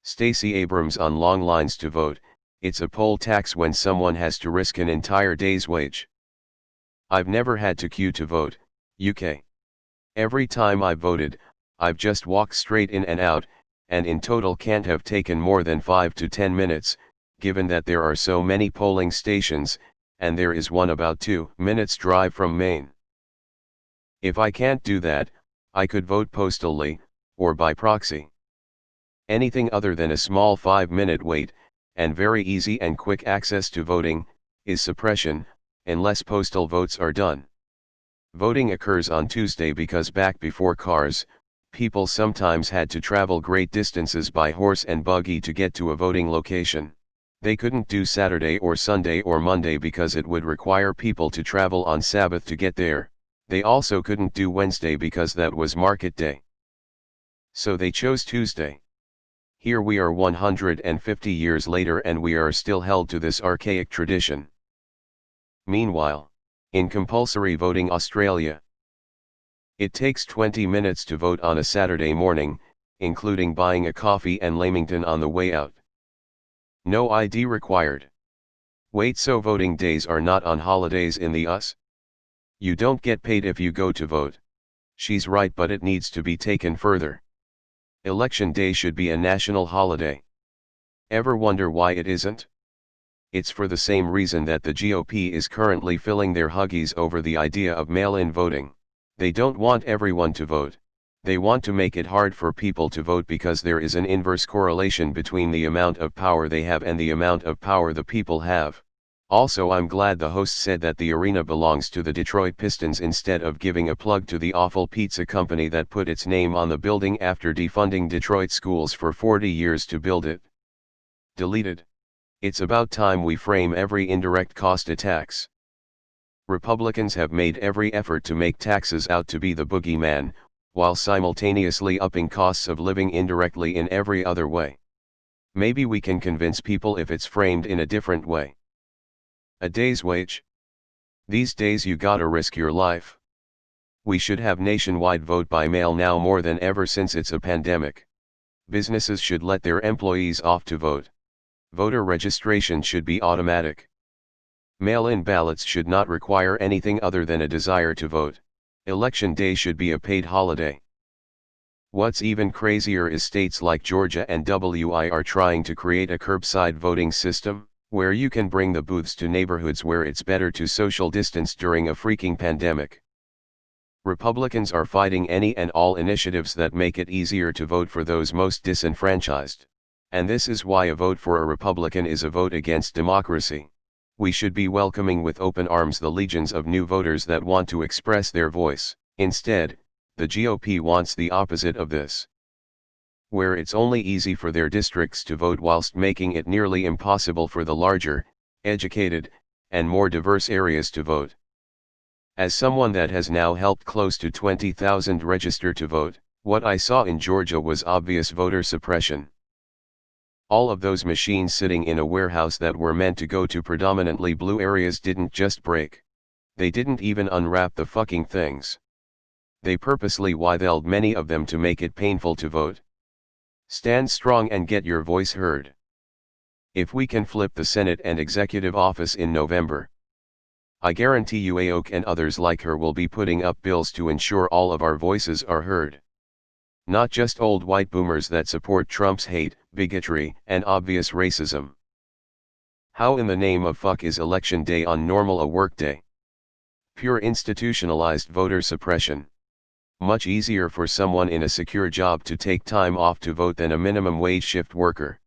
Stacey Abrams on long lines to vote. It's a poll tax when someone has to risk an entire day's wage. I've never had to queue to vote, UK. Every time I've voted, I've just walked straight in and out, and in total can't have taken more than 5 to 10 minutes, given that there are so many polling stations, and there is one about 2 minutes drive from Maine. If I can't do that, I could vote postally, or by proxy. Anything other than a small 5-minute wait, and very easy and quick access to voting, is suppression, unless postal votes are done. Voting occurs on Tuesday because back before cars, people sometimes had to travel great distances by horse and buggy to get to a voting location. They couldn't do Saturday or Sunday or Monday because it would require people to travel on Sabbath to get there. They also couldn't do Wednesday because that was market day. So they chose Tuesday. Here we are 150 years later and we are still held to this archaic tradition. Meanwhile, in compulsory voting Australia, it takes 20 minutes to vote on a Saturday morning, including buying a coffee and Leamington on the way out. No ID required. Wait, so voting days are not on holidays in the US? You don't get paid if you go to vote. She's right, but it needs to be taken further. Election day should be a national holiday. Ever wonder why it isn't? It's for the same reason that the GOP is currently filling their huggies over the idea of mail-in voting. They don't want everyone to vote. They want to make it hard for people to vote because there is an inverse correlation between the amount of power they have and the amount of power the people have. Also, I'm glad the host said that the arena belongs to the Detroit Pistons instead of giving a plug to the awful pizza company that put its name on the building after defunding Detroit schools for 40 years to build it. Deleted. It's about time we frame every indirect cost a tax. Republicans have made every effort to make taxes out to be the boogeyman, while simultaneously upping costs of living indirectly in every other way. Maybe we can convince people if it's framed in a different way. A day's wage? These days you gotta risk your life. We should have nationwide vote by mail now more than ever since it's a pandemic. Businesses should let their employees off to vote. Voter registration should be automatic. Mail-in ballots should not require anything other than a desire to vote. Election day should be a paid holiday. What's even crazier is states like Georgia and WI are trying to create a curbside voting system, where you can bring the booths to neighborhoods where it's better to social distance during a freaking pandemic. Republicans are fighting any and all initiatives that make it easier to vote for those most disenfranchised. And this is why a vote for a Republican is a vote against democracy. We should be welcoming with open arms the legions of new voters that want to express their voice. Instead, the GOP wants the opposite of this. Where it's only easy for their districts to vote whilst making it nearly impossible for the larger, educated, and more diverse areas to vote. As someone that has now helped close to 20,000 register to vote, what I saw in Georgia was obvious voter suppression. All of those machines sitting in a warehouse that were meant to go to predominantly blue areas didn't just break. They didn't even unwrap the fucking things. They purposely withheld many of them to make it painful to vote. Stand strong and get your voice heard. If we can flip the Senate and executive office in November, I guarantee you AOC and others like her will be putting up bills to ensure all of our voices are heard. Not just old white boomers that support Trump's hate, bigotry, and obvious racism. How in the name of fuck is election day on normal a workday? Pure institutionalized voter suppression. Much easier for someone in a secure job to take time off to vote than a minimum wage shift worker.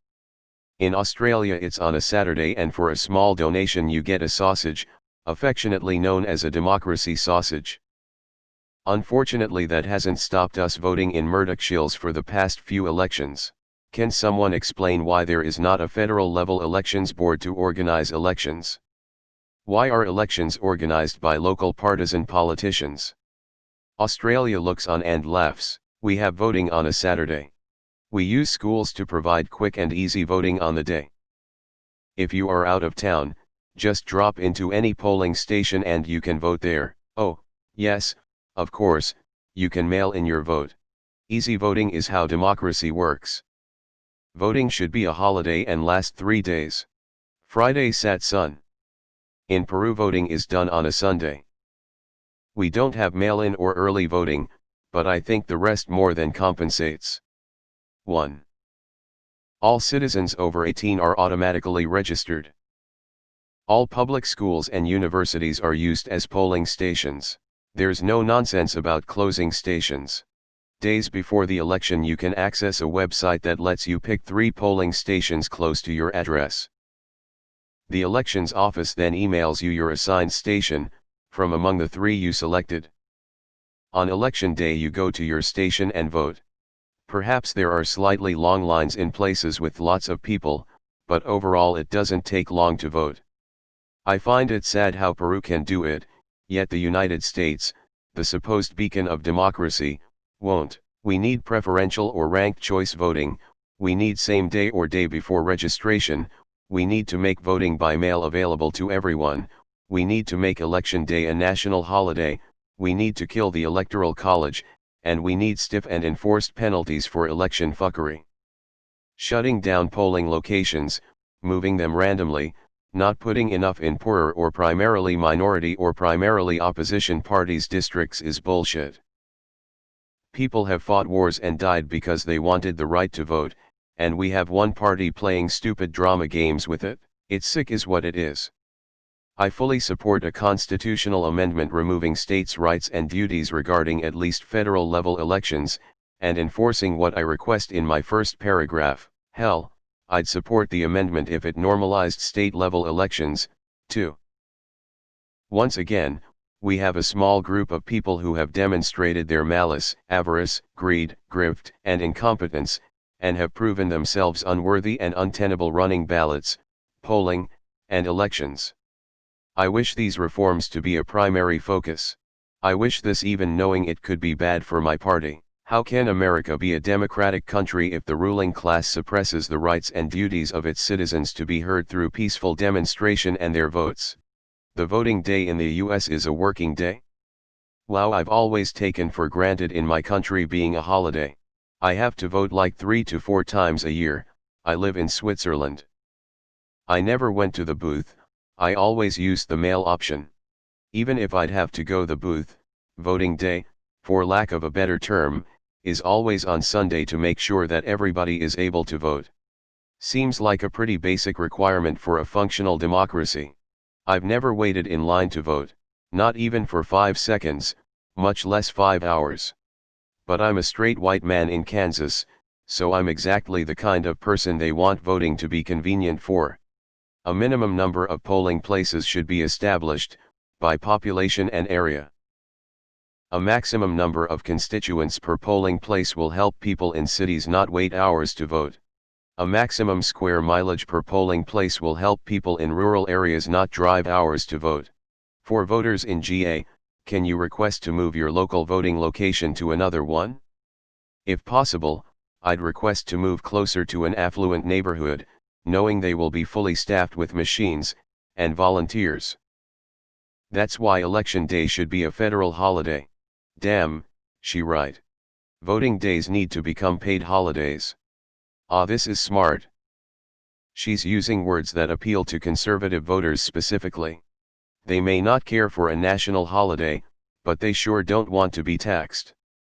In Australia it's on a Saturday and for a small donation you get a sausage, affectionately known as a democracy sausage. Unfortunately that hasn't stopped us voting in Murdoch-shills for the past few elections. Can someone explain why there is not a federal-level elections board to organize elections? Why are elections organized by local partisan politicians? Australia looks on and laughs. We have voting on a Saturday. We use schools to provide quick and easy voting on the day. If you are out of town, just drop into any polling station and you can vote there. Oh, yes, of course, you can mail in your vote. Easy voting is how democracy works. Voting should be a holiday and last 3 days. Friday Sat Sun. In Peru voting is done on a Sunday. We don't have mail-in or early voting, but I think the rest more than compensates. 1. All citizens over 18 are automatically registered. All public schools and universities are used as polling stations. There's no nonsense about closing stations. Days before the election you can access a website that lets you pick 3 polling stations close to your address. The elections office then emails you your assigned station, from among the 3 you selected. On election day you go to your station and vote. Perhaps there are slightly long lines in places with lots of people, but overall it doesn't take long to vote. I find it sad how Peru can do it, yet the United States, the supposed beacon of democracy, won't. We need preferential or ranked choice voting, we need same day or day before registration, we need to make voting by mail available to everyone, we need to make election day a national holiday, we need to kill the Electoral College, and we need stiff and enforced penalties for election fuckery. Shutting down polling locations, moving them randomly, not putting enough in poorer or primarily minority or primarily opposition parties' districts is bullshit. People have fought wars and died because they wanted the right to vote, and we have one party playing stupid drama games with it. It's sick is what it is. I fully support a constitutional amendment removing states' rights and duties regarding at least federal-level elections, and enforcing what I request in my first paragraph. Hell, I'd support the amendment if it normalized state-level elections, too. Once again, we have a small group of people who have demonstrated their malice, avarice, greed, grift, and incompetence, and have proven themselves unworthy and untenable running ballots, polling, and elections. I wish these reforms to be a primary focus. I wish this even knowing it could be bad for my party. How can America be a democratic country if the ruling class suppresses the rights and duties of its citizens to be heard through peaceful demonstration and their votes? The voting day in the US is a working day? Wow, I've always taken for granted in my country being a holiday. I have to vote like 3 to 4 times a year. I live in Switzerland. I never went to the booth, I always used the mail option. Even if I'd have to go the booth, voting day, for lack of a better term, is always on Sunday to make sure that everybody is able to vote. Seems like a pretty basic requirement for a functional democracy. I've never waited in line to vote, not even for 5 seconds, much less 5 hours. But I'm a straight white man in Kansas, so I'm exactly the kind of person they want voting to be convenient for. A minimum number of polling places should be established, by population and area. A maximum number of constituents per polling place will help people in cities not wait hours to vote. A maximum square mileage per polling place will help people in rural areas not drive hours to vote. For voters in GA, can you request to move your local voting location to another one? If possible, I'd request to move closer to an affluent neighborhood, knowing they will be fully staffed with machines and volunteers. That's why Election Day should be a federal holiday. Damn, she right. Voting days need to become paid holidays. Ah, this is smart. She's using words that appeal to conservative voters specifically. They may not care for a national holiday, but they sure don't want to be taxed.